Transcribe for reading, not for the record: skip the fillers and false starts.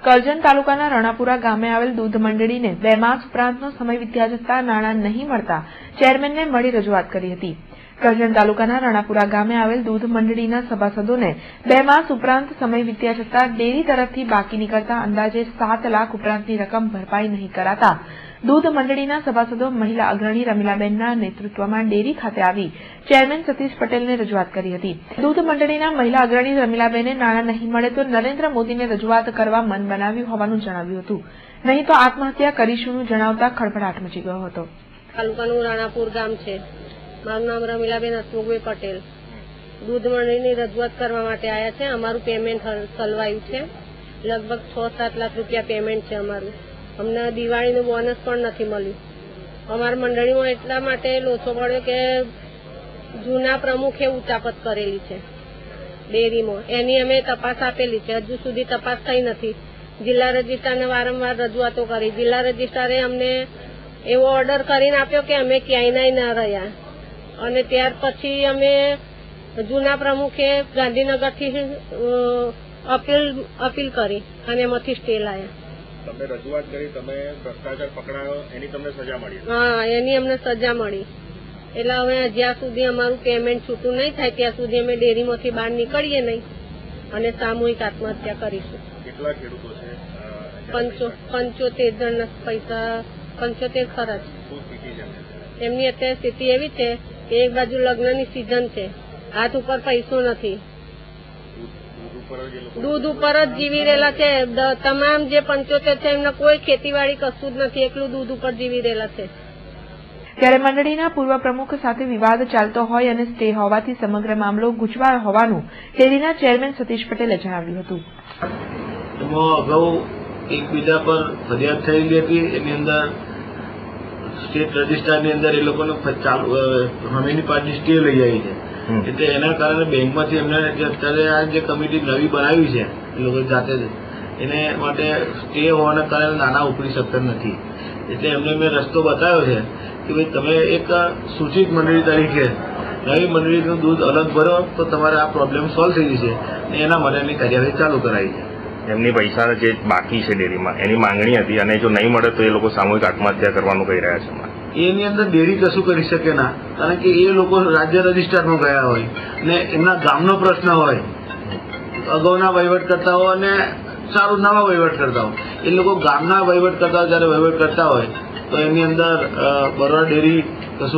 કરજણ તાલુકાના રણાપુરા ગામે આવેલ દૂધ મંડળીને 2 માસ ઉપરાંતનો સમય વીત્યા છતાં નાણાં નહીં મળતા ચેરમેનને મળી રજૂઆત કરી હતી। કરજણ તાલુકાના રણાપુરા ગામે આવેલ દૂધ મંડળીના સભાસદોને 2 માસ ઉપરાંત સમય વીત્યા છતાં ડેરી તરફથી બાકી નીકળતા અંદાજે 7 લાખ ઉપરાંતની રકમ ભરપાઈ નહીં કરાતા દૂધ મંડળીના સભાસદો મહિલા અગ્રણી રમીલાબેનના નેતૃત્વમાં ડેરી ખાતે આવી ચેરમેન સતીશ પટેલને રજૂઆત કરી હતી। દૂધ મંડળીના મહિલા અગ્રણી રમીલાબેને નાણાં નહીં મળે તો નરેન્દ્ર મોદીને રજૂઆત કરવા મન બનાવ્યું હોવાનું જણાવ્યું હતું, નહીં તો આત્મહત્યા કરીશુંનું જણાવતા ખળભળાટ મચી ગયો હતો। તાલુકાનું રાણાપુર ગામ છે। મારું નામ રમીલાબેન હસમુખભાઈ પટેલ। દૂધ મંડળીની રજૂઆત કરવા માટે આવ્યા છે। અમારું પેમેન્ટ સલવાયું છે, લગભગ 6-7 લાખ રૂપિયા પેમેન્ટ છે અમારું। અમને દિવાળીનું બોનસ પણ નથી મળ્યું। અમારા મંડળીમાં એટલા માટે લોચો પડ્યો કે જૂના પ્રમુખે ઉચાપત કરેલી છે ડેરીમાં, એની અમે તપાસ આપેલી છે, હજુ સુધી તપાસ થઈ નથી। જિલ્લા રજિસ્ટ્રારને વારંવાર રજૂઆતો કરી, જિલ્લા રજિસ્ટ્રારે અમને એવો ઓર્ડર કરીને આપ્યો કે અમે ક્યાંય ના રહ્યા, અને ત્યાર પછી અમે જૂના પ્રમુખે ગાંધીનગરથી અપીલ કરી અને એમાંથી સ્ટે લાયા। તમે રજૂઆત કરી, તમે ભ્રષ્ટાચાર પકડાયો, એની તમને સજા મળી? હા, એની અમને સજા મળી। એટલે હવે જ્યાં સુધી અમારું પેમેન્ટ છૂટું નહીં થાય ત્યાં સુધી અમે ડેરીમાંથી બહાર નીકળીએ નહીં અને સામૂહિક આત્મહત્યા કરીશું। કેટલા ખેડૂતો છે? 75 જણના પૈસા 75 ખરા છે। શું સ્થિતિ છે એમની અત્યારે સ્થિતિ એવી છે કે એક બાજુ લગ્નની સિઝન છે, હાથ ઉપર પૈસો નથી, દૂધ ઉપર જ જીવી રહેલા છે। તમામ જે 75 છે એમને કોઈ ખેતીવાડી કશું જ નથી, એકલું દૂધ ઉપર જીવી રહેલા છે। ત્યારે મંડળીના પૂર્વ પ્રમુખ સાથે વિવાદ ચાલતો હોય અને સ્ટે હોવાથી સમગ્ર મામલો ગૂંચવાયો હોવાનું ડેરીના ચેરમેન સતીશ પટેલે જણાવ્યું હતું। એમાં અગાઉ એકબીજા પર ફરિયાદ થયેલી હતી, એની અંદર સ્ટેટ રજિસ્ટ્રારની અંદર એ લોકોને સામેની પાર્ટી સ્ટે લઈ આવી છે, એટલે એના કારણે બેંકમાંથી એમને અત્યારે આ જે કમિટી નવી બનાવી છે એ લોકો જાતે જ એને માટે સ્ટે હોવાના કારણે નાણાં ઉપડી શકતા નથી। એટલે એમને મેં રસ્તો બતાવ્યો છે કે ભાઈ તમે એક સૂચિત મંડળી તરીકે નવી મંડળીનું દૂધ અલગ ભરો તો તમારે આ પ્રોબ્લેમ સોલ્વ થઈ જશે, અને એના માટેની કાર્યવાહી ચાલુ કરાઈ છે। એમની પૈસા જે બાકી છે ડેરીમાં એની માંગણી હતી, અને જો નહીં મળે તો એ લોકો સામૂહિક આત્મહત્યા કરવાનું કહી રહ્યા છે। એની અંદર ડેરી કશું કરી શકે ના, કારણ કે એ લોકો રાજ્ય રજિસ્ટ્રારમાં ગયા હોય ને એમના ગામનો પ્રશ્ન હોય, અગાઉના વહીવટ કરતા હોય અને સારું નવા વહીવટ કરતા હોય, એ લોકો ગામના વહીવટ કરતા હોય, જયારે વહીવટ કરતા હોય તો એની અંદર બરોડા ડેરી કશું